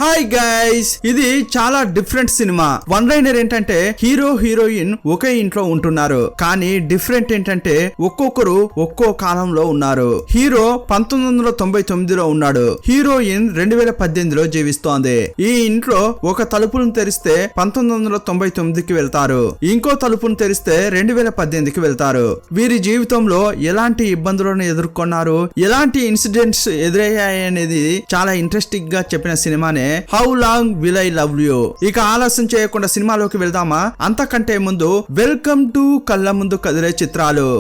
Hi guys, ఇది చాలా different cinema. One liner ఏంటంటే హీరో హీరోయిన్ ఒకే ఇంట్లో ఉంటున్నారు, కానీ డిఫరెంట్ ఏంటంటే ఒక్కొక్కరు ఒక్కో కాలంలో ఉన్నారు. హీరో 1999లో ఉన్నాడు, హీరోయిన్ 2018లో జీవిస్తోంది. ఈ ఇంట్లో ఒక తలుపును తెరిస్తే 1999కి వెళ్తారు, ఇంకో తలుపును తెరిస్తే 2018కి వెళ్తారు. వీరి జీవితంలో ఎలాంటి ఇబ్బందులను ఎదుర్కొన్నారు, ఎలాంటి ఇన్సిడెంట్స్ ఎదురయ్యాయి అనేది చాలా ఇంట్రెస్టింగ్ గా చెప్పిన సినిమానే how long will I love you. ఇక ఆలస్యం చేయకుండా సినిమాలోకి వెళ్దామా? అంతకంటే ముందు వెల్కమ్ టు కళ్ళ ముందు కదిలే చిత్రాలు.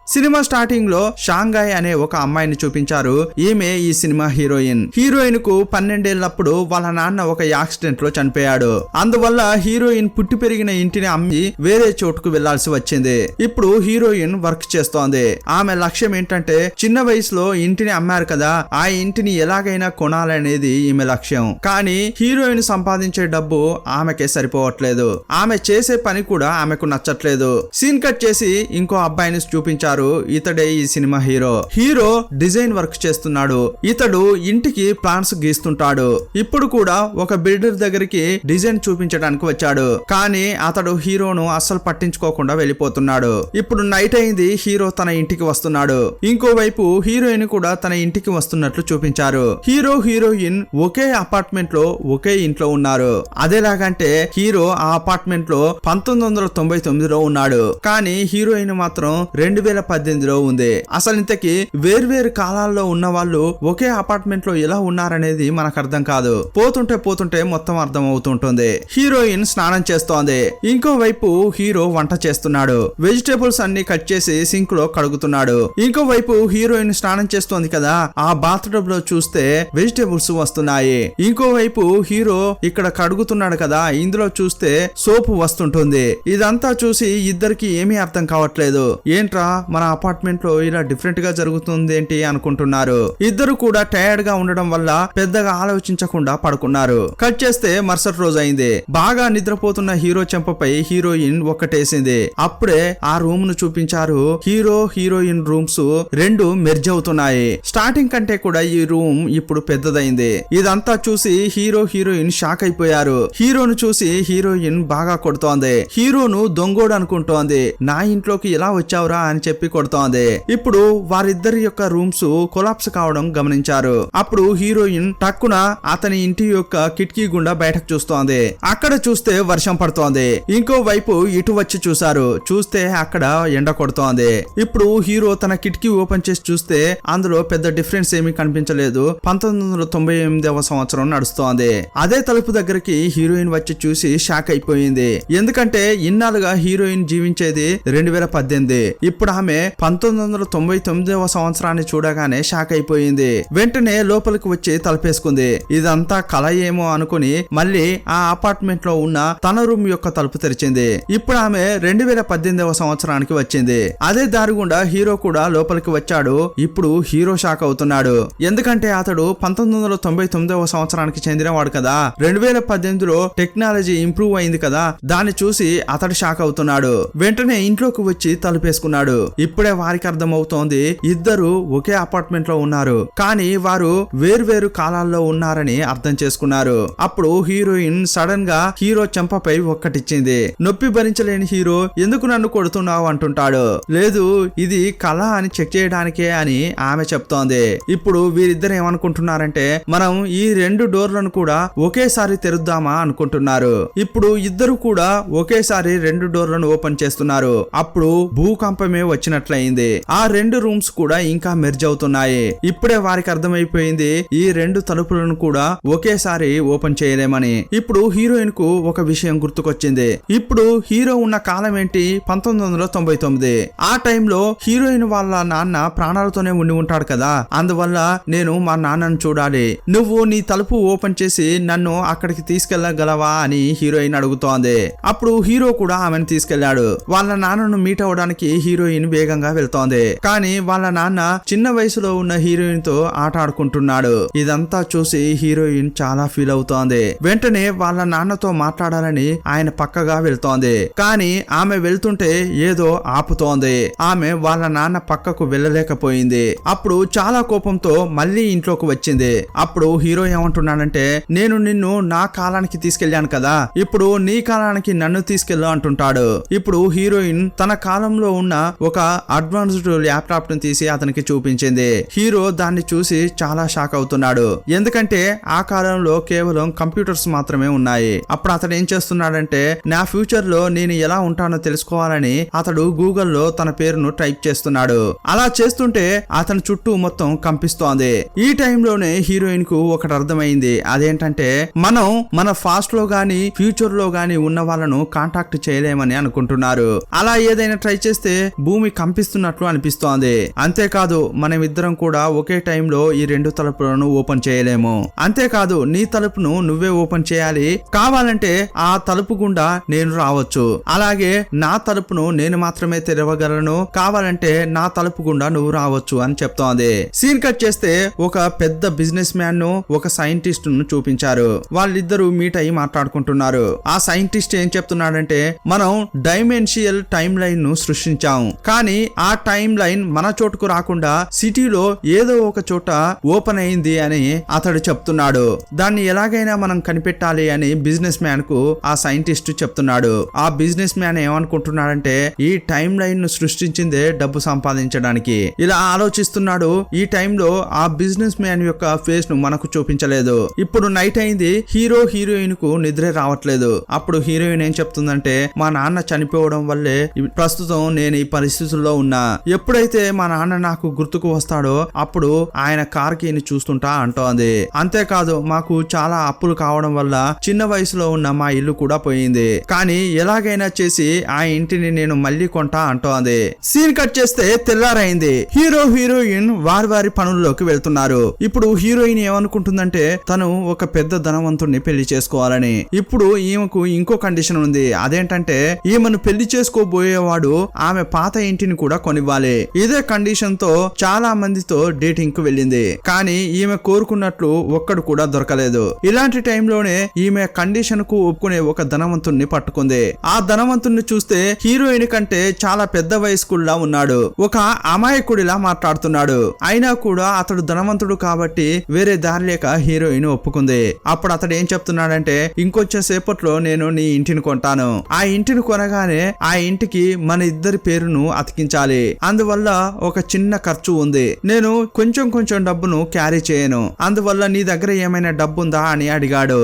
సినిమా స్టార్టింగ్ లో షాంఘాయ్ అనే ఒక అమ్మాయిని చూపించారు. ఈమె ఈ సినిమా హీరోయిన్. హీరోయిన్ కు 12 ఏళ్లప్పుడు వాళ్ళ నాన్న ఒక యాక్సిడెంట్ లో చనిపోయాడు. అందువల్ల హీరోయిన్ పుట్టి పెరిగిన ఇంటిని అమ్మి వేరే చోటుకు వెళ్లాల్సి వచ్చింది. ఇప్పుడు హీరోయిన్ వర్క్ చేస్తోంది. ఆమె లక్ష్యం ఏంటంటే చిన్న వయసులో ఇంటిని అమ్మారు కదా, ఆ ఇంటిని ఎలాగైనా కొనాలనేది ఈమె లక్ష్యం. కానీ హీరోయిన్ సంపాదించే డబ్బు ఆమెకే సరిపోవట్లేదు. ఆమె చేసే పని కూడా ఆమెకు నచ్చట్లేదు. సీన్ కట్ చేసి ఇంకో అబ్బాయిని చూపించారు. ఇతడే ఈ cinema hero. Hero design work చేస్తున్నాడు. ఇతడు ఇంటికి ప్లాన్స్ గీస్తుంటాడు. ఇప్పుడు కూడా ఒక బిల్డర్ దగ్గరికి డిజైన్ చూపించడానికి వచ్చాడు, కానీ అతడు హీరోను అస్సలు పట్టించుకోకుండా వెళ్ళిపోతున్నాడు. ఇప్పుడు నైట్ అయింది, హీరో తన ఇంటికి వస్తున్నాడు. ఇంకోవైపు హీరోయిన్ కూడా తన ఇంటికి వస్తున్నట్లు చూపించారు. హీరో హీరోయిన్ ఒకే అపార్ట్మెంట్ లో ఒకే ఇంట్లో ఉన్నారు. అదేలాగంటే హీరో ఆ అపార్ట్మెంట్ లో 1999లో ఉన్నాడు, కానీ హీరోయిన్ మాత్రం 2018లో ఉంది. అసలు ఇంతకీ వేర్వేరు కాలాల్లో ఉన్న వాళ్ళు ఒకే అపార్ట్మెంట్ లో ఎలా ఉన్నారనేది మనకు అర్థం కాదు. పోతుంటే పోతుంటే మొత్తం అర్థం అవుతుంటుంది. హీరోయిన్ స్నానం చేస్తోంది, ఇంకోవైపు హీరో వంట చేస్తున్నాడు. వెజిటేబుల్స్ అన్ని కట్ చేసి సింక్ లో కడుగుతున్నాడు. ఇంకోవైపు హీరోయిన్ స్నానం చేస్తోంది కదా, ఆ బాత్ టబ్ లో చూస్తే వెజిటేబుల్స్ వస్తున్నాయి. ఇంకోవైపు హీరో ఇక్కడ కడుగుతున్నాడు కదా, ఇందులో చూస్తే సోపు వస్తుంటుంది. ఇదంతా చూసి ఇద్దరికి ఏమీ అర్థం కావట్లేదు. ఏంట్రా మన అపార్ట్మెంట్ లో ఇలా డిఫరెంట్ గా జరుగుతుంది ఏంటి అనుకుంటున్నారు. ఇద్దరు కూడా టైర్డ్ గా ఉండడం వల్ల పెద్దగా ఆలోచించకుండా పడుకున్నారు. కట్ చేస్తే మరుసటి రోజు అయింది. బాగా నిద్రపోతున్న హీరో చెంపపై హీరోయిన్ ఒక్కటేసింది. అప్పుడే ఆ రూమ్ ను చూపించారు. హీరో హీరోయిన్ రూమ్స్ రెండు మెర్జ్ అవుతున్నాయి. స్టార్టింగ్ కంటే కూడా ఈ రూమ్ ఇప్పుడు పెద్దదైంది. ఇదంతా చూసి హీరో హీరోయిన్ షాక్ అయిపోయారు. హీరోను చూసి హీరోయిన్ బాగా కొడుతోంది. హీరోను దొంగోడు అనుకుంటోంది. నా ఇంట్లోకి ఎలా వచ్చావురా అని చెప్పి కొడుతోంది. ఇప్పుడు వారిద్దరి యొక్క రూమ్స్ కొలాప్స్ కావడం గమనించారు. అప్పుడు హీరోయిన్ టక్కున అతని ఇంటి యొక్క కిటికీ గుండా బయటకు చూస్తోంది. అక్కడ చూస్తే వర్షం పడుతోంది. ఇంకో వైపు ఇటు వచ్చి చూశారు. చూస్తే అక్కడ ఎండ కొడుతోంది. ఇప్పుడు హీరో తన కిటికీ ఓపెన్ చేసి చూస్తే అందులో పెద్ద డిఫరెన్స్ ఏమీ కనిపించలేదు. 1998వ సంవత్సరం నడుస్తోంది. అదే తలుపు దగ్గరికి హీరోయిన్ వచ్చి చూసి షాక్ అయిపోయింది. ఎందుకంటే ఇన్నాళ్ళుగా హీరోయిన్ జీవించేది 2018. ఇప్పుడు ఆమె 1999వ సంవత్సరాన్ని చూడగానే షాక్ అయిపోయింది. వెంటనే లోపలికి వచ్చి తలుపేసుకుంది. ఇదంతా కల ఏమో అనుకుని మళ్ళీ ఆ అపార్ట్మెంట్ లో ఉన్న తన రూమ్ యొక్క తలుపు తెరిచింది. ఇప్పుడు ఆమె 2018వ సంవత్సరానికి వచ్చింది. అదే దారి గుండా హీరో కూడా లోపలికి వచ్చాడు. ఇప్పుడు హీరో షాక్ అవుతున్నాడు. ఎందుకంటే అతడు 1999వ సంవత్సరానికి చెందినవాడు కదా. 2018లో టెక్నాలజీ ఇంప్రూవ్ అయింది కదా, దాన్ని చూసి అతడు షాక్ అవుతున్నాడు. వెంటనే ఇంట్లోకి వచ్చి తలుపేసుకున్నాడు. ఇప్పుడే వారికి అర్థమవుతోంది ఇద్దరు ఒకే అపార్ట్మెంట్ లో ఉన్నారు, కానీ వారు వేర్వేరు కాలాల్లో ఉన్నారని అర్థం చేసుకున్నారు. అప్పుడు హీరోయిన్ సడన్ గా హీరో చెంపపై ఒక్కటిచ్చింది. నొప్పి భరించలేని హీరో ఎందుకు నన్ను కొడుతున్నావు అంటుంటాడు. లేదు, ఇది కళ అని చెక్ చేయడానికే అని ఆమె చెప్తోంది. ఇప్పుడు వీరిద్దరు ఏమనుకుంటున్నారంటే మనం ఈ రెండు డోర్లను కూడా ఒకేసారి తెరుద్దామా అనుకుంటున్నారు. ఇప్పుడు ఇద్దరు కూడా ఒకేసారి రెండు డోర్లను ఓపెన్ చేస్తున్నారు. అప్పుడు భూకంపమే వచ్చినట్లయింది. ఆ రెండు రూమ్స్ కూడా ఇంకా మెర్జ్ అవుతున్నాయి. ఇప్పుడే వారికి అర్థమైపోయింది ఈ రెండు తలుపులను కూడా ఒకేసారి ఓపెన్ చేయలేమని. ఇప్పుడు హీరోయిన్ కు ఒక విషయం గుర్తుకొచ్చింది. ఇప్పుడు హీరో ఉన్న కాలం ఏంటి? 1999. ఆ టైంలో హీరోయిన్ వాళ్ళ నాన్న ప్రాణాలతోనే ఉండి ఉంటాడు కదా, అందువల్ల నేను మా నాన్నను చూడాలి. నువ్వు నీ తలుపు ఓపెన్ చేసి నన్ను అక్కడికి తీసుకెళ్లగలవా అని హీరోయిన్ అడుగుతోంది. అప్పుడు హీరో కూడా ఆమెను తీసుకెళ్లాడు. వాళ్ళ నాన్నను మీట్ అవడానికి హీరోయిన్ వేగంగా వెళ్తోంది. కానీ వాళ్ళ నాన్న చిన్న వయసులో ఉన్న హీరోయిన్ తో ఆట ఆడుకుంటున్నాడు. ఇదంతా చూసి హీరోయిన్ చాలా ఫీల్ అవుతోంది. వెంటనే వాళ్ళ నాన్నతో మాట్లాడాలని ఆయన పక్కగా వెళ్తోంది. కానీ ఆమె వెళ్తుంటే ఏదో ఆపుతోంది. ఆమె వాళ్ళ నాన్న పక్కకు వెళ్ళలేకపోయింది. అప్పుడు చాలా కోపంతో మళ్ళీ ఇంట్లోకి వచ్చింది. అప్పుడు హీరో ఏమంటున్నాడంటే, నేను నిన్ను నా కాలానికి తీసుకెళ్లాను కదా, ఇప్పుడు నీ కాలానికి నన్ను తీసుకెళ్ళు అంటుంటాడు. ఇప్పుడు హీరోయిన్ తన కాలంలో ఉన్న ఒక అడ్వాన్స్డ్ ల్యాప్టాప్ ను తీసి అతనికి చూపించింది. హీరో దాన్ని చూసి చాలా షాక్ అవుతున్నాడు. ఎందుకంటే ఆ కాలంలో కేవలం కంప్యూటర్స్ మాత్రమే ఉన్నాయి. అప్పుడు అతడు ఏం చేస్తున్నాడంటే, నా ఫ్యూచర్ లో నేను ఎలా ఉంటానో తెలుసుకోవాలని అతడు గూగుల్లో తన పేరును టైప్ చేస్తున్నాడు. అలా చేస్తుంటే అతని చుట్టూ మొత్తం కంపిస్తోంది. ఈ టైంలోనే హీరోయిన్ కు ఒకటి అర్థమైంది. అదేంటంటే, మనం మన ఫాస్ట్ లో గాని ఫ్యూచర్ లో గాని ఉన్న వాళ్ళను కాంటాక్ట్ చేయలేమని అనుకుంటున్నారు. అలా ఏదైనా ట్రై చేస్తే భూమి కంపిస్తున్నట్లు అనిపిస్తోంది. అంతేకాదు మనం ఇద్దరం కూడా ఒకే టైంలో ఈ 2 తలుపులను ఓపెన్ చేయలేము. అంతేకాదు నీ తలుపును నువ్వే ఓపెన్ చేయాలి. కావాలంటే ఆ తలుపు గుండా నేను రావచ్చు. అలాగే నా తలుపును నేను మాత్రమే తెరవగలను. కావాలంటే నా తలుపు గుండా నువ్వు రావచ్చు అని చెప్తోంది. సీన్ కట్ చేస్తే ఒక పెద్ద బిజినెస్ మ్యాన్ ను ఒక సైంటిస్ట్ ను చూపించారు. వాళ్ళిద్దరూ మీట్ అయ్యి మాట్లాడుకుంటున్నారు. ఆ సైంటిస్ట్ ఏం చెప్తున్నాడంటే, మనం డైమెన్షియల్ టైం లైన్ ను సృష్టించాం. కానీ ఆ టైం లైన్ మన చోటుకు రాకుండా సిటీలో ఏదో ఒక చోట ఓపెన్ అయింది అని అతడు చెప్తున్నాడు. దాన్ని ఎలాగైనా మనం కనిపెట్టాలి అని బిజినెస్ మ్యాన్ కు ఆ సైంటిస్ట్ చెప్తున్నాడు. ఆ బిజినెస్ మ్యాన్ ఏమనుకుంటున్నాడంటే, ఈ టైం లైన్ ను సృష్టించిందే డబ్బు సంపాదించడానికి. ఇలా ఆలోచిస్తున్నాడు. ఈ టైంలో ఆ బిజినెస్ మ్యాన్ యొక్క ఫేస్ ను మనకు చూపించలేదు. ఇప్పుడు నైట్ అయింది. హీరోయిన్ కు నిద్రే రావట్లేదు. అప్పుడు హీరోయిన్ ఏం చెప్తుందంటే, మా నాన్న చనిపోవడం వల్లే ప్రస్తుతం నేను ఈ పరిస్థితుల్లో ఉన్నా. ఎప్పుడైతే మా నాన్న నాకు గుర్తుకు వస్తాడో అప్పుడు ఆయన కార్ కి చూస్తుంటా అంటోంది. అంతేకాదు మాకు చాలా అప్పులు కావడం వల్ల చిన్న వయసులో ఉన్న మా ఇల్లు కూడా పోయింది. కానీ ఎలాగైనా చేసి ఆ ఇంటిని నేను మళ్ళీ కొంటా అంటోంది. సీన్ కట్ చేస్తే తెల్లారైంది. హీరోయిన్ వారి పనుల్లోకి వెళ్తున్నారు. ఇప్పుడు హీరోయిన్ ఏమనుకుంటుందంటే, తను ఒక పెద్ద ధనవంతుడిని పెళ్లి చేసుకోవాలని. ఇప్పుడు ఈమెకు ఇంకో కండిషన్ ఉంది. అదేంటంటే, ఈమెను పెళ్లి చేసుకోబోయేవాడు ఆమె పాత ఇంటిని కూడా కొనివ్వాలి. ఇదే కండిషన్ తో చాలా మందితో డేటింగ్ కు వెళ్ళింది. కానీ ఈమె కోరుకున్నట్లు ఒక్కడు కూడా దొరకలేదు. ఇలాంటి టైంలోనే ఈమె కండిషన్ కు ఒప్పుకునే ఒక ధనవంతుణ్ణి పట్టుకుంది. ఆ ధనవంతుణ్ణి చూస్తే హీరోయిన్ కంటే చాలా పెద్ద వయస్కుల్లా ఉన్నాడు. ఒక అమాయకుడిలా మాట్లాడుతున్నాడు. అయినా కూడా అతడు ధనవంతుడు కాబట్టి వేరే దారి లేక హీరోయిన్ ఒప్పుకుంది. అప్పుడు అతడు ఏం చెప్తున్నాడంటే, ఇంకొంచెం సేపట్లో నేను నీ ఇంటిని కొంటాను. ఆ ఇంటిని కొనగానే ఆ ఇంటికి మన ఇద్దరి పేరును అతికించాలి. అందువల్ల ఒక చిన్న ఖర్చు ఉంది. నేను కొంచెం డబ్బును క్యారీ చేయను. అందువల్ల నీ దగ్గర ఏమైనా డబ్బు ఉందా అని అడిగాడు.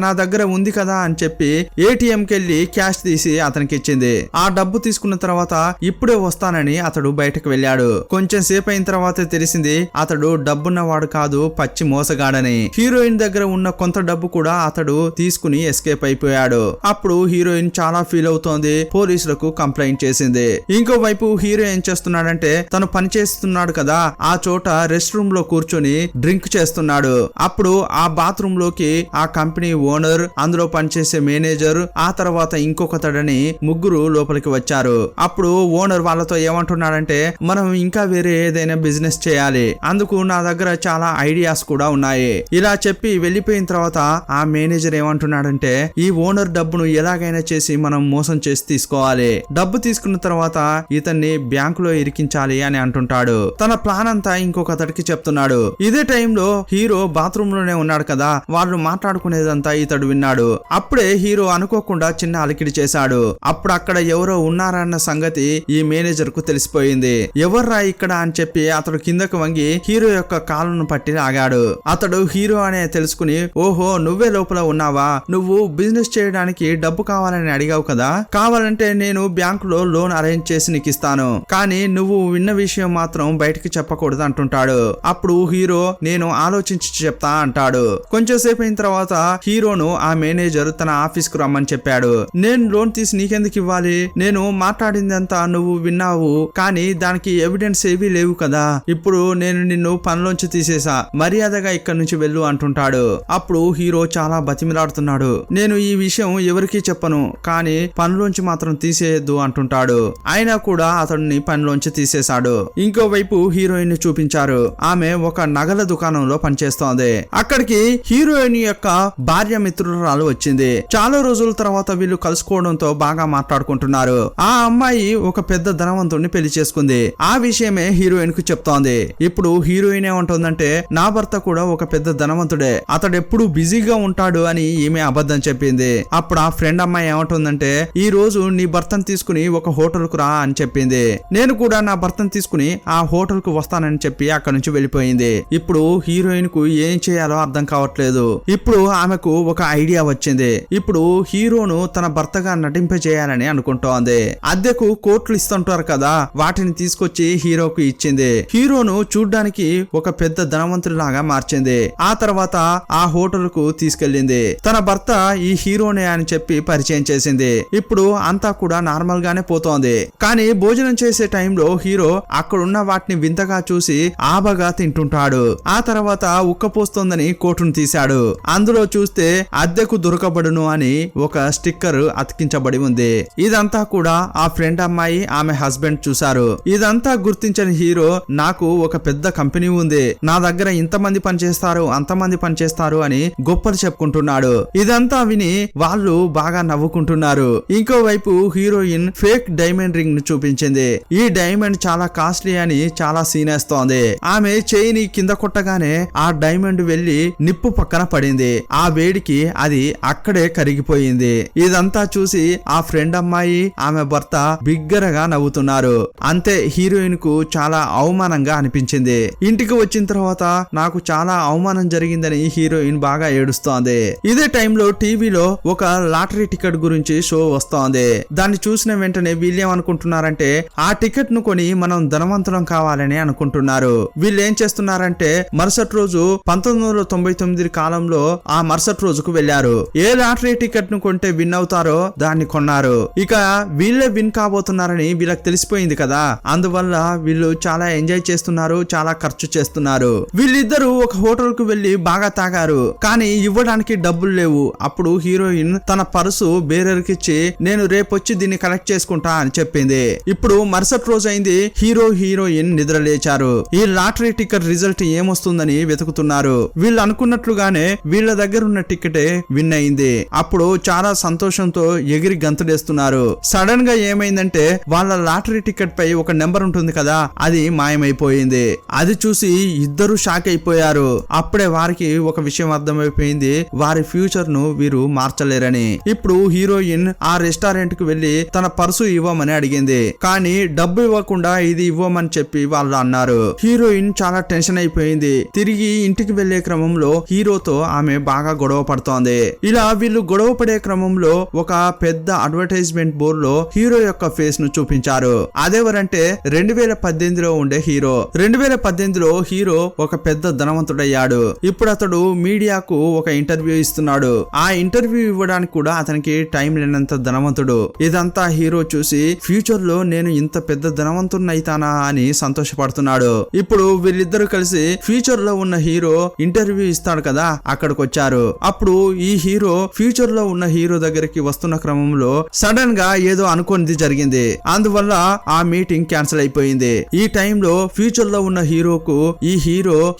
నా దగ్గర ఉంది కదా అని చెప్పి ఏటీఎం కెళ్ళి క్యాష్ తీసి అతనికి ఇచ్చింది. ఆ డబ్బు తీసుకున్న తర్వాత ఇప్పుడే వస్తానని అతడు బయటకు వెళ్ళాడు. కొంచెం సేపు అయిన తర్వాత తెలిసింది అతడు డబ్బున్నవాడు కాదు, పచ్చి మోసగాడని. హీరోయిన్ దగ్గర ఉన్న కొంత డబ్బు కూడా అతడు తీసుకుని ఎస్కేప్ అయిపోయాడు. అప్పుడు హీరోయిన్ చాలా ఫీల్ అవుతోంది. పోలీసులకు కంప్లైంట్ చేసింది. ఇంకోవైపు హీరో ఏం చేస్తున్నాడంటే, తను పని చేస్తున్నాడు కదా ఆ చోట రెస్ట్ రూమ్ లో కూర్చొని డ్రింక్ చేస్తున్నాడు. అప్పుడు ఆ బాత్రూమ్ లోకి ఆ కంపెనీ ఓనర్, అందులో పనిచేసే మేనేజర్, ఆ తర్వాత ఇంకొకతడని ముగ్గురు లోపలికి వచ్చారు. అప్పుడు ఓనర్ వాళ్ళతో ఏమంటున్నాడంటే, మనం ఇంకా వేరే ఏదైనా బిజినెస్ చేయాలి, అందుకు నా దగ్గర చాలా ఐడియాస్ కూడా ఉన్నాయి. ఇలా చెప్పి వెళ్ళిపోయిన తర్వాత ఆ మేనేజర్ ఏమంటున్నాడంటే, ఈ ఓనర్ డబ్బును ఎలాగైనా చేసి మనం మోసం చేసి తీసుకోవాలి. డబ్బు తీసుకున్న తర్వాత ఇతన్ని బ్యాంకులో ఇరికించాలి అని అంటుంటాడు. తన ప్లాన్ అంతా ఇంకొకతడికి చెప్తున్నాడు. ఇదే టైంలో హీరో బాత్రూమ్ లోనే ఉన్నాడు కదా, వాళ్ళు మాట్లాడుకునేదంతా ఇతడు విన్నాడు. అప్పుడే హీరో అనుకోకుండా చిన్న అలికిడి చేశాడు. అప్పుడు అక్కడ ఎవరో ఉన్నారన్న సంగతి ఈ మేనేజర్ కు తెలిసిపోయింది. ఎవర్రా ఇక్కడ అని చెప్పి అతడు కిందకు వంగి హీరో యొక్క కాలును పట్టి ఆగాడు. అతడు హీరో అనే తెలుసుకుని, ఓహో నువ్వే లోపల ఉన్నావా, నువ్వు బిజినెస్ చేయడానికి డబ్బు కావాలని అడిగావు కదా, కావాలంటే నేను బ్యాంకులో లోన్ అరేంజ్ చేసి నీకు ఇస్తాను, కానీ నువ్వు విన్న విషయం మాత్రం బయటికి చెప్పకూడదు అంటుంటాడు. అప్పుడు హీరో, నేను ఆలోచించి చెప్తా అంటాడు. కొంచెం సేపు అయిన తర్వాత హీరోను ఆ మేనేజర్ తన ఆఫీస్ కు రమ్మని చెప్పాడు. నేను లోన్ తీసి నీకెందుకు ఇవ్వాలి, నేను మాట్లాడిందంతా నువ్వు విన్నావు, కానీ దానికి ఎవిడెన్స్ ఏవీ లేవు కదా, ఇప్పుడు నేను నిన్ను పనిలోంచి తీసేసా, మర్యాదగా ఇక్కడ నుంచి వెళ్ళు అంటుంటాడు. అప్పుడు హీరో చాలా బతిమిలాడుతున్నాడు. నేను ఈ విషయం ఎవరికీ చెప్పను, కానీ పనిలోంచి మాత్రం తీసేయద్దు అంటుంటాడు. అయినా కూడా అతడిని పనిలోంచి తీసేశాడు. ఇంకోవైపు హీరోయిన్ ని చూపించారు. ఆమె ఒక నగల దుకాణంలో పనిచేస్తోంది. అక్కడికి హీరోయిన్ యొక్క భార్య మిత్రురాలు వచ్చింది. చాలా రోజుల తర్వాత వీళ్ళు కలుసుకోవడంతో బాగా మాట్లాడుకుంటున్నారు. ఆ అమ్మాయి ఒక పెద్ద ధనవంతుడిని పెళ్లి చేసుకుంది. ఆ విషయమే హీరోయిన్ కు చెప్తోంది. ఇప్పుడు హీరోయిన్ ఏమంటుందంటే, నా భర్త కూడా ఒక పెద్ద ధనవంతుడే, అతడు ఎప్పుడు బిజీగా ఉంటాడు అని ఈమె అబద్ధం చెప్పింది. అప్పుడు ఆ ఫ్రెండ్ అమ్మాయి ఏమంటుందంటే, ఈ రోజు నీ భర్తను తీసుకుని ఒక హోటల్ కు రా అని చెప్పింది. నేను కూడా నా భర్తను తీసుకుని ఆ హోటల్ కు వస్తానని చెప్పి అక్కడి నుంచి వెళ్ళిపోయింది. ఇప్పుడు హీరోయిన్ కు ఏం చేయాలో అర్థం కావట్లేదు. ఇప్పుడు ఆమెకు ఒక ఐడియా వచ్చింది. ఇప్పుడు హీరోను తన భర్తగా నటింపజేయాలని అనుకుంటోంది. అద్దెకు కోట్లు ఇస్తుంటారు కదా, వాటిని తీసుకొచ్చి హీరోకు ఇచ్చింది. హీరోను చూడ్డానికి ఒక పెద్ద ధనవంతుడిలాగా మార్చింది. ఆ తర్వాత ఆ హోటల్ కు తీసుకెళ్లింది. తన భర్త ఈ హీరోనే అని చెప్పి పరిచయం చేసింది. ఇప్పుడు అంతా కూడా నార్మల్ గానే పోతోంది. కానీ భోజనం చేసే టైంలో హీరో అక్కడున్న వాటిని వింతగా చూసి ఆబగా తింటుంటాడు. ఆ తర్వాత ఉక్కపోస్తోందని కోటును తీశాడు. అందులో చూస్తే అద్దెకు దొరకబడును అని ఒక స్టిక్కర్ అతికించబడి ఉంది. ఇదంతా కూడా ఆ ఫ్రెండ్ అమ్మాయి ఆమె హస్బెండ్ చూశారు. ఇదంతా గుర్తించని హీరో, నాకు ఒక పెద్ద కంపెనీ ఉంది, నా దగ్గర ఇంతమంది పనిచేస్తారు అంతమంది పనిచేస్తారు అని గొప్పలు చెప్పుకుంటున్నాడు. ఇదంతా విని వాళ్ళు బాగా నవ్వుకుంటున్నారు. ఇంకోవైపు హీరోయిన్ ఫేక్ డైమండ్ రింగ్ ను చూపించింది. ఈ డైమండ్ చాలా కాస్ట్లీ అని చాలా సీనేస్తోంది. ఆమె చేయిని కింద కొట్టగానే ఆ డైమండ్ వెళ్లి నిప్పు పక్కన పడింది. ఆ వేడికి అది అక్కడే కరిగిపోయింది. ఇదంతా చూసి ఆ ఫ్రెండ్ అమ్మాయి ఆమె భర్త బిగ్గరగా నవ్వుతున్నారు. అంతే, హీరోయిన్ కు చాలా అవమానంగా అనిపించింది. ఇంటికి వచ్చిన తర్వాత నాకు చాలా అవమానం జరిగిందని హీరోయిన్ బాగా ఏడుస్తోంది. ఇదే టైంలో టీవీలో ఒక లాటరీ టికెట్ గురించి షో వస్తోంది. దాన్ని చూసిన వెంటనే వీళ్ళేమనుకుంటున్నారంటే, ఆ టికెట్ ను కొని మనం ధనవంతులం కావాలని అనుకుంటున్నారు. వీళ్ళు ఏం చేస్తున్నారంటే, మరుసటి రోజు 1999 కాలంలో ఆ మరుసటి రోజుకు వెళ్లారు. ఏ లాటరీ టికెట్ ను కొంటే విన్ అవుతారో దాన్ని కొన్నారు. ఇక వీళ్ళే విన్ కాబోతున్నారని వీళ్ళకి తెలిసిపోయింది కదా, అందువల్ల వీళ్ళు చాలా ఎంజాయ్ చేస్తున్నారు, చాలా ఖర్చు చేస్తున్నారు. వీళ్ళిద్దరూ ఒక హోటల్ కు వెళ్లి బాగా తాగారు. కానీ ఇవ్వడానికి డబ్బులు లేవు. అప్పుడు హీరోయిన్ తన పర్సు బేరర్కి ఇచ్చి, నేను రేపొచ్చి దీన్ని కలెక్ట్ చేసుకుంటా అని చెప్పింది. ఇప్పుడు మరుసటి రోజు అయింది. హీరోయిన్ నిద్ర లేచారు. ఈ లాటరీ టికెట్ రిజల్ట్ ఏమొస్తుందని వెతుకుతున్నారు. వీళ్ళు అనుకున్నట్లుగానే వీళ్ళ దగ్గర ఉన్న టికెటే విన్ అయింది. అప్పుడు చాలా సంతోషంతో ఎగిరి గంతుడేస్తున్నారు. సడన్ గా ఏమైందంటే, వాళ్ళ లాటరీ టికెట్ పై ఒక నెంబర్ ఉంటుంది కదా, అది మాయమైపోయింది. అది చూసి ఇద్దరు షాక్ అయిపోయారు. అప్పుడే వారికి ఒక విషయం అర్థమైపోయింది, వారి ఫ్యూచర్ ను వీరు మార్చలేరని. ఇప్పుడు హీరోయిన్ ఆ రెస్టారెంట్ కు వెళ్లి తన పర్సు ఇవ్వమని అడిగింది. కానీ డబ్బు ఇవ్వకుండా ఇది ఇవ్వమని చెప్పి వాళ్ళు అన్నారు. హీరోయిన్ చాలా టెన్షన్ అయిపోయింది. తిరిగి ఇంటికి వెళ్లే క్రమంలో హీరోతో ఆమె బాగా గొడవ పడుతోంది. ఇలా వీళ్ళు గొడవ పడే క్రమంలో ఒక పెద్ద అడ్వర్టైజ్మెంట్ బోర్డు లో హీరో యొక్క ఫేస్ ను చూపించారు. అదెవరంటే 2018లో ఉండే హీరో. 2018లో హీరో ఒక పెద్ద ధనవంతుడయ్యాడు. ఇప్పుడు అతడు మీడియాకు ఒక ఇంటర్వ్యూ ఇస్తున్నాడు. ఆ ఇంటర్వ్యూ ఇవ్వడానికి కూడా అతనికి టైం లేనంత ధనవంతుడు. ఇదంతా హీరో చూసి, ఫ్యూచర్ లో నేను ఇంత పెద్ద ధనవంతుడినైతానా అని సంతోషపడుతున్నాడు. ఇప్పుడు వీళ్ళిద్దరూ కలిసి ఫ్యూచర్ లో ఉన్న హీరో ఇంటర్వ్యూ ఇస్తాడు కదా, అక్కడికి వచ్చారు. అప్పుడు ఈ హీరో ఫ్యూచర్ లో ఉన్న హీరో దగ్గరికి వస్తున్న క్రమంలో సడన్ గా ఏదో అనుకోనిది జరిగింది. అందువల్ల ఆ మీటింగ్ క్యాన్సిల్ అయిపోయింది. ఈ టైంలో ఫ్యూచర్ లో ఉన్న హీరోకు ఈ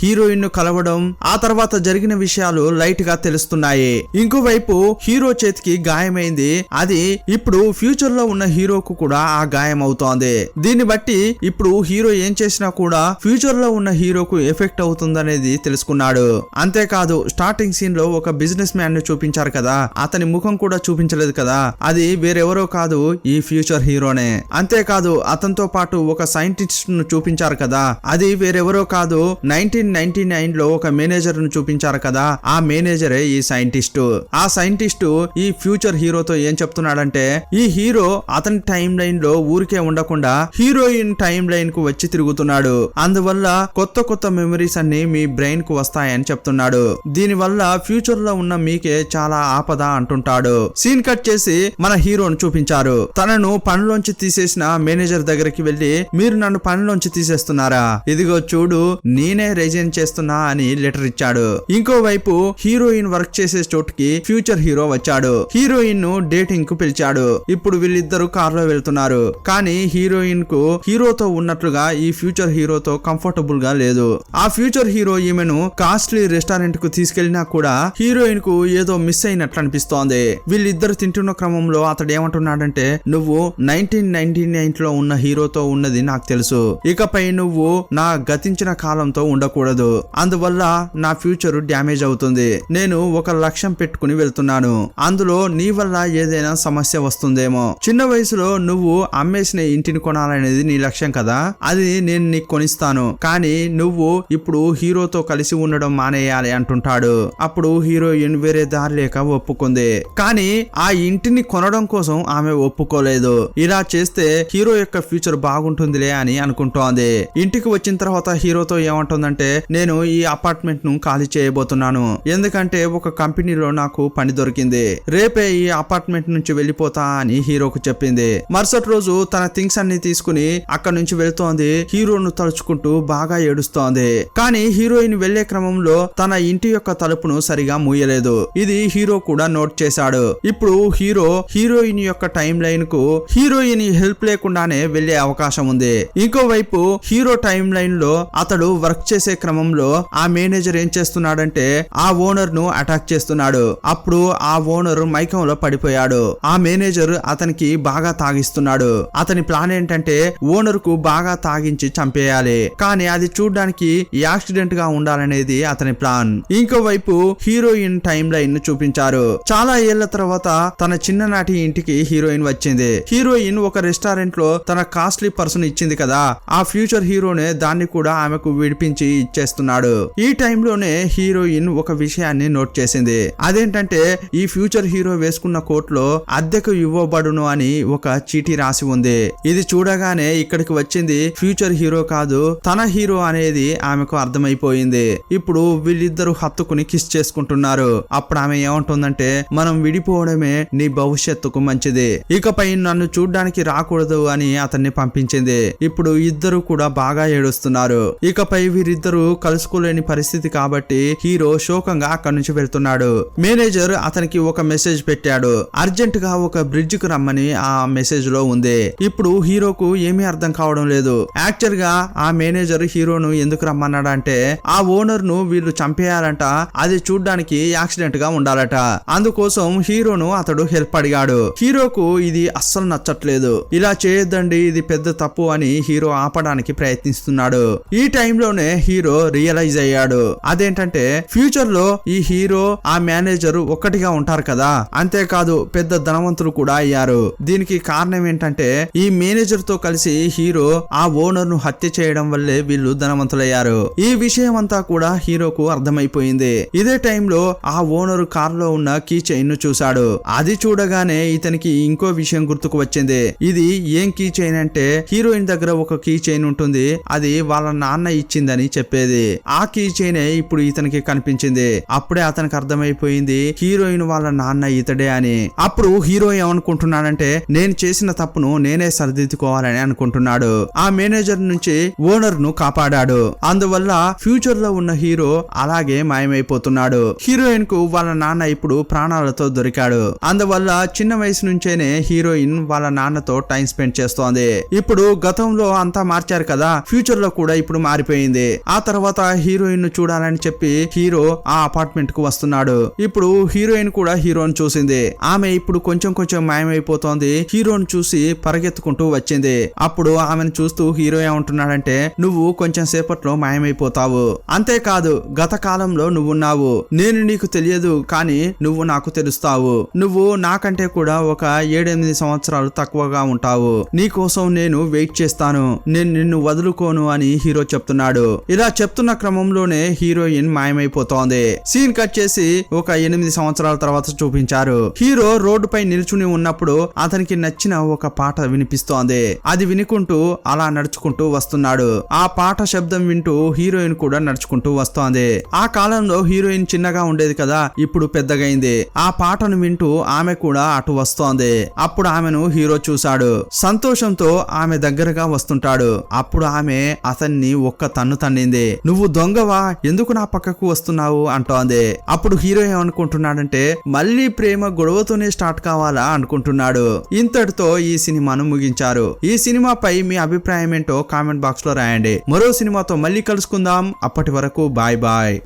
హీరోయిన్ ను కలవడం, ఆ తర్వాత జరిగిన విషయాలు లైట్ గా తెలుస్తున్నాయి. ఇంకోవైపు హీరో చేతికి గాయమైంది. అది ఇప్పుడు ఫ్యూచర్ లో ఉన్న హీరోకు కూడా ఆ గాయం అవుతోంది. దీన్ని బట్టి ఇప్పుడు హీరో ఏం చేసినా కూడా ఫ్యూచర్ లో ఉన్న హీరోకు ఎఫెక్ట్ అవుతుందనేది తెలుసుకున్నాడు. అంతేకాదు, స్టార్టింగ్ సీన్ లో ఒక బిజినెస్ మ్యాన్ ను చూపించారు కదా, అతని ముఖం కూడా చూపించలేదు కదా, అది వేరెవరో కాదు, ఈ ఫ్యూచర్ హీరోనే. అంతేకాదు, అతనితో పాటు ఒక సైంటిస్ట్ ను చూపించారు కదా, అది వేరెవరో కాదు, 1999లో ఒక మేనేజర్ ను చూపించారు కదా, ఆ మేనేజరే ఈ సైంటిస్టు. ఆ సైంటిస్టు ఈ ఫ్యూచర్ హీరోతో ఏం చెప్తున్నాడంటే, ఈ హీరో అతని టైం లైన్ లో ఊరికే ఉండకుండా హీరోయిన్ టైం లైన్ కు వచ్చి తిరుగుతున్నాడు. అందువల్ల కొత్త కొత్త మెమరీస్ అన్ని మీ బ్రెయిన్ కు వస్తాయని చెప్తున్నాడు. దీనివల్ల ఫ్యూచర్ లో ఉన్న మీకే చాలా ఆపద అంటుంటాడు. సీన్ కట్ చేసి మన హీరోను చూపించారు. తనను పనిలోంచి తీసేసిన మేనేజర్ దగ్గరికి వెళ్లి, మీరు నన్ను పనిలోంచి తీసేస్తున్నారా, ఇదిగో చూడు నేనే రిజైన్ చేస్తున్నా అని లెటర్ ఇచ్చాడు. ఇంకోవైపు హీరోయిన్ వర్క్ చేసే చోటుకి ఫ్యూచర్ హీరో వచ్చాడు. హీరోయిన్ ను డేటింగ్ కు పిలిచాడు. ఇప్పుడు వీళ్ళిద్దరు కార్ లో వెళ్తున్నారు. కానీ కానీ హీరోయిన్ కు హీరోతో ఉన్నట్లుగా ఈ ఫ్యూచర్ హీరోతో కంఫర్టబుల్ గా లేదు. ఆ ఫ్యూచర్ హీరో ఈమెను కాస్ట్లీ రెస్టారెంట్ కు తీసుకెళ్లినా కూడా హీరోయిన్ కు ఏదో మిస్ అయినట్లు అనిపిస్తోంది. వీళ్ళిద్దరు తింటున్న క్రమంలో అతడు ఏమంటున్నాడంటే, నువ్వు 1999 లో ఉన్న హీరోతో ఉన్నది నాకు తెలుసు, ఇకపై నువ్వు నా గతించిన కాలంతో ఉండకూడదు, అందువల్ల నా ఫ్యూచర్ డ్యామేజ్ అవుతుంది. నేను ఒక లక్ష్యం పెట్టుకుని వెళ్తున్నాను, అందులో నీ వల్ల ఏదైనా సమస్య వస్తుందేమో. చిన్న వయసులో నువ్వు అమ్మేసిన ఇంటిని కొనాలనేది నీ లక్ష్యం కదా, అది నేను నీకు కొనిస్తాను, కానీ నువ్వు ఇప్పుడు హీరోతో కలిసి ఉండడం మానేయాలి అంటుంటాడు. అప్పుడు హీరోయిన్ వేరే దారి లేక ఒప్పుకుంది. కానీ ఆ ఇంటిని కొనడం కోసం ఆమె ఒప్పుకోలేదు. ఇలా చేస్తే హీరో యొక్క ఫ్యూచర్ బాగుంటుందిలే అని అనుకుంటోంది. ఇంటికి వచ్చిన తర్వాత హీరోతో ఏమంటుందంటే, నేను ఈ అపార్ట్మెంట్ ను ఖాళీ చేయబోతున్నాను, ఎందుకంటే ఒక కంపెనీలో నాకు పని దొరికింది, రేపే ఈ అపార్ట్మెంట్ నుంచి వెళ్ళిపోతా అని హీరోకు చెప్పింది. మరుసటి రోజు తన థింగ్స్ అన్ని తీసుకుని అక్కడ నుంచి వెళ్తోంది. హీరోను తలుచుకుంటూ బాగా ఏడుస్తోంది. కానీ హీరోయిన్ వెళ్లే క్రమంలో తన ఇంటి యొక్క తలుపును సరిగా మూయలేదు. ఇది హీరో కూడా నోట్ చేశాడు. ఇప్పుడు హీరో హీరోయిన్ యొక్క టైం లైన్ కు హీరోయిన్ హెల్ప్ లేకుండానే వెళ్లే అవకాశం ఉంది. ఇంకోవైపు హీరో టైం లైన్ లో అతడు వర్క్ చేసే క్రమంలో ఆ మేనేజర్ ఏం చేస్తున్నాడంటే ఆ ఓనర్ ను అటాక్ చేస్తున్నాడు. అప్పుడు ఆ ఓనర్ మైకంలో పడిపోయాడు. ఆ మేనేజర్ అతనికి బాగా తాగిస్తున్నాడు. అతని ప్లాన్ ఏంటంటే ఓనర్ కు బాగా తాగించి చంపేయాలి, కానీ అది చూడడానికి యాక్సిడెంట్ గా ఉండాలనేది అతని ప్లాన్. ఇంకోవైపు హీరోయిన్ టైం లైన్ ను చూపించారు. చాలా ఏళ్ల తర్వాత తన చిన్ననాటి ఇంటికి హీరోయిన్ వచ్చింది. హీరోయిన్ ఒక రెస్టారెంట్ లో తన కాస్ట్లీ పర్సన్ ఇచ్చింది కదా, ఆ ఫ్యూచర్ హీరోనే దాన్ని కూడా ఆమెకు విడిపించి ఇచ్చేస్తున్నాడు. ఈ టైంలోనే హీరోయిన్ ఒక విషయాన్ని నోట్ చేసింది. అదేంటంటే ఈ ఫ్యూచర్ హీరో వేసుకున్న కోట్ లో అద్దెకు ఇవ్వబడును అని ఒక చీటీ రాసి ఉంది. ఇది చూడగానే ఇక్కడికి వచ్చింది ఫ్యూచర్ హీరో కాదు, తన హీరో అనేది ఆమెకు అర్థమైపోయింది. ఇప్పుడు వీళ్ళిద్దరూ హత్తుకుని కిస్ చేసుకుంటున్నారు. అప్పుడు ఆమె ఏమంటుందంటే, మనం విడిపోవడమే నీ భవిష్యత్తుకు మంచిది, ఇకపై నన్ను చూడ్డానికి రాకూడదు అని అతన్ని పంపించింది. ఇప్పుడు ఇద్దరు కూడా బాగా ఏడుస్తున్నారు. ఇకపై వీరిద్దరూ కలుసుకోలేని పరిస్థితి కాబట్టి హీరో శోకంగా అక్కడి నుంచి వెళ్తున్నాడు. మేనేజర్ అతనికి ఒక మెసేజ్ పెట్టాడు. అర్జెంట్ గా ఒక బ్రిడ్జ్ కు రమ్మని ఆ మెసేజ్ లో ఉంది. ఇప్పుడు హీరోకు ఏమీ అర్థం కావడం లేదు. యాక్చువల్ గా ఆ మేనేజర్ హీరోను ఎందుకు రమ్మన్నాడంటే ఆ ఓనర్ ను వీళ్ళు చంపేయాలంట, అది చూడ్డానికి యాక్సిడెంట్ గా ఉండాలట. అందుకోసం హీరోను అతడు హెల్ప్ అడిగాడు. హీరోకు ఇది అస్సలు నచ్చట్లేదు. ఇలా చేయొద్దండి, ఇది పెద్ద తప్పు అని హీరో ఆపడానికి ప్రయత్నిస్తున్నాడు. ఈ టైంలోనే హీరో రియలైజ్ అయ్యాడు. అదేంటంటే ఫ్యూచర్ లో ఈ హీరో ఆ మేనేజర్ ఒక్కటిగా ఉంటారు కదా, అంతేకాదు పెద్ద ధనవంతులు కూడా అయ్యారు. దీనికి కారణం ఏంటంటే ఈ మేనేజర్ తో కలిసి హీరో ఆ ఓనర్ ను హత్య చేయడం వల్లే వీళ్ళు ధనవంతులయ్యారు. ఈ విషయం అంతా కూడా హీరోకు అర్థమైపోయింది. ఇదే టైంలో ఆ ఓనర్ కార్ లో ఉన్న కీ చైన్ ను చూశాడు. అది చూడగానే ఇతనికి ఇంకో విషయం గుర్తుకు వచ్చింది. ఇది ఏం కీ చైన్ అంటే హీరోయిన్ దగ్గర ఒక కీ చైన్ ఉంటుంది, అది వాళ్ళ నాన్న ఇచ్చిందని చెప్పేది. ఆ కీ చైనే ఇప్పుడు ఇతనికి కనిపించింది. అప్పుడే అతనికి అర్థమైపోయింది హీరోయిన్ వాళ్ళ నాన్న ఇతడే అని. అప్పుడు హీరో ఏమనుకుంటున్నాడంటే నేను చేసిన తప్పును నేనే సరిదిద్దుకోవాలని అనుకుంటున్నాడు. ఆ మేనేజర్ నుంచి ఓనర్ ను కాపాడాడు. అందువల్ల ఫ్యూచర్ లో ఉన్న హీరో అలాగే మాయమైపోతున్నాడు. హీరోయిన్ కు వాళ్ళ నాన్న ఇప్పుడు ప్రాణాలతో దొరికాడు. అందువల్ల చిన్న వయసు నుంచేనే హీరోయిన్ వాళ్ళ నాన్నతో టైం స్పెండ్ చేస్తోంది. ఇప్పుడు గతంలో అంతా మార్చారు కదా, ఫ్యూచర్ లో కూడా ఇప్పుడు మారిపోయింది. ఆ తర్వాత హీరోయిన్ ను చూడాలని చెప్పి హీరో ఆ అపార్ట్మెంట్ కు వస్తున్నాడు. ఇప్పుడు హీరోయిన్ కూడా హీరోని చూసింది. ఆమె ఇప్పుడు కొంచెం కొంచెం మాయమైపోతోంది. హీరోని చూసి పరిగెత్తుకుంటూ వచ్చింది. అప్పుడు ఆమెను చూస్తూ హీరో ఏమంటున్నాడంటే, నువ్వు కొంచెం సేపట్లో మాయమైపోతావు, అంతేకాదు గత కాలంలో నువ్వున్నావు, నేను నీకు తెలియదు కానీ నువ్వు నాకు తెలుస్తావు, నువ్వు నాకంటే కూడా ఒక 7-8 సంవత్సరాలు తక్కువగా ఉంటావు, నీ కోసం నేను వెయిట్ చేస్తాను, నేను నిన్ను వదులుకోను అని హీరో చెప్తున్నాడు. ఇలా చెప్తున్న క్రమంలోనే హీరోయిన్ మాయమైపోతోంది. సీన్ కట్ చేసి ఒక 8 సంవత్సరాల తర్వాత చూపించారు. హీరో రోడ్డుపై నిల్చుని ఉన్నప్పుడు అతనికి నచ్చిన ఒక పాట వినిపిస్తోంది. అది వినుకుంటూ అలా నడుచుకుంటూ వస్తున్నాడు. ఆ పాట శబ్దం వింటూ హీరోయిన్ కూడా నడుచుకుంటూ వస్తోంది. ఆ కాలంలో హీరోయిన్ చిన్నగా ఉండేది కదా, ఇప్పుడు పెద్దగైంది. ఆ పాటను వింటూ ఆమె కూడా అటు వస్తోంది. అప్పుడు ఆమెను హీరో చూశాడు. సంతోషంతో ఆమె దగ్గరగా వస్తుంటాడు. అప్పుడు ఆమె అతన్ని ఒక్క తన్ను తన్నింది. నువ్వు దొంగవా, ఎందుకు నా పక్కకు వస్తున్నావు అంటోంది. అప్పుడు హీరో ఏమనుకుంటున్నాడంటే మళ్ళీ ప్రేమ గొడవతోనే స్టార్ట్ కావాలా అనుకుంటున్నాడు. ఇంతటితో ఈ సినిమాను ముగించారు. ఈ సినిమాపై మీ అభిప్రాయం ఏంటో కామెంట్ బాక్స్ లో రాయండి. మరో సినిమాతో మళ్ళీ కలుసుకుందాం. అప్పటి వరకు బాయ్ బాయ్.